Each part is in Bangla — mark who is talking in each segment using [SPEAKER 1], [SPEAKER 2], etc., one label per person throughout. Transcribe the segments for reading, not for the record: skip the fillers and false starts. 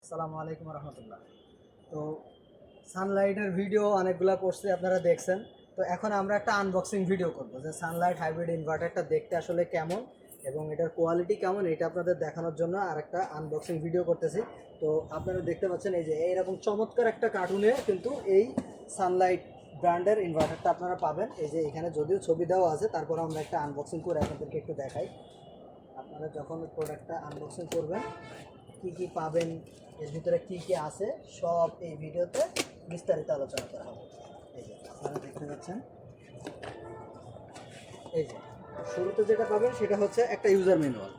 [SPEAKER 1] আসসালামু আলাইকুম রহমতুল্লাহ। তো সানলাইটের ভিডিও অনেকগুলো করছি, আপনারা দেখছেন। তো এখন আমরা একটা আনবক্সিং ভিডিও করব যে সানলাইট হাইব্রিড ইনভার্টারটা দেখতে আসলে কেমন এবং এটার কোয়ালিটি কেমন, এটা আপনাদের দেখানোর জন্য আর একটা আনবক্সিং ভিডিও করতেছি। তো আপনারা দেখতে পাচ্ছেন এই যে এইরকম চমৎকার একটা কার্টুনে কিন্তু এই সানলাইট ব্র্যান্ডের ইনভার্টারটা আপনারা পাবেন। এই যে এখানে যদিও ছবি দেওয়া আছে, তারপর আমরা একটা আনবক্সিং করে আপনাদেরকে একটু দেখাই। আপনারা যখন প্রোডাক্টটা আনবক্সিং করবেন কি কি পাবেন, এর ভিতরে কি কি আছে, সব এই ভিডিওতে বিস্তারিত আলোচনা করা হবে। এই যে আপনারা দেখতে পাচ্ছেন, এই যে শুরুতে যেটা পাবেন সেটা হচ্ছে একটা ইউজার ম্যানুয়াল।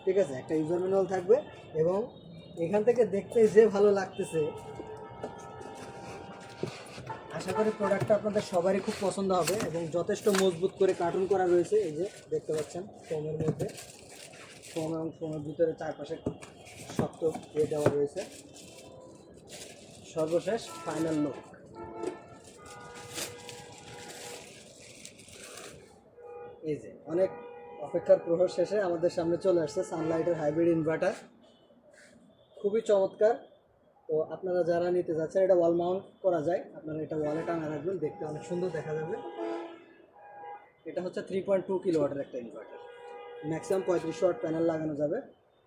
[SPEAKER 1] ঠিক আছে, একটা ইউজার ম্যানুয়াল থাকবে এবং এখান থেকে দেখতে যে ভালো লাগতেছে, আশা করি প্রোডাক্টটা আপনাদের সবারই খুব পছন্দ হবে এবং যথেষ্ট মজবুত করে কার্টুন করা রয়েছে। এই যে দেখতে পাচ্ছেন ফোমের মধ্যে, ফোম এবং ফোমের ভিতরে চারপাশে শক্ত দিয়ে দেওয়া রয়েছে। সর্বশেষ ফাইনাল লুক। এই যে অনেক অপেক্ষার প্রহর শেষে আমাদের সামনে চলে আসছে সানলাইটের হাইব্রিড ইনভার্টার, খুবই চমৎকার। তো আপনারা যারা নিতে যাচ্ছেন, এটা ওয়াল মাউন্ট করা যায়, আপনারা এটা ওয়ালে টাঙা রাখবেন, দেখতে অনেক সুন্দর দেখা যাবে। এটা হচ্ছে 3.2 কিলোওয়াটের একটা ইনভার্টার, ম্যাক্সিমাম 35 ওয়াট প্যানেল লাগানো যাবে।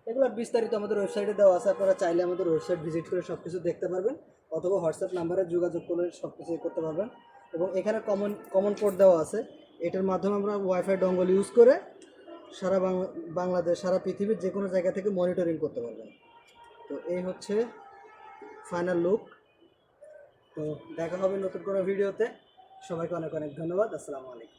[SPEAKER 1] এগুলোর বিস্তারিত আমাদের ওয়েবসাইটে দেওয়া আছে, আপনারা চাইলে আমাদের ওয়েবসাইট ভিজিট করে সব কিছু দেখতে পারবেন, অথবা হোয়াটসঅ্যাপ নাম্বারে যোগাযোগ করে সব কিছু করতে পারবেন। এবং এখানে কমন পোর্ট দেওয়া আছে, এটার মাধ্যমে আমরা ওয়াইফাই ডঙ্গল ইউজ করে সারা বাংলাদেশ, সারা পৃথিবীর যে কোনো জায়গা থেকে মনিটরিং করতে পারবেন। তো এই হচ্ছে ফাইনাল লুক। তো দেখা হবে নতুন কোনো ভিডিওতে। সবাইকে অনেক অনেক ধন্যবাদ। আসসালামু আলাইকুম।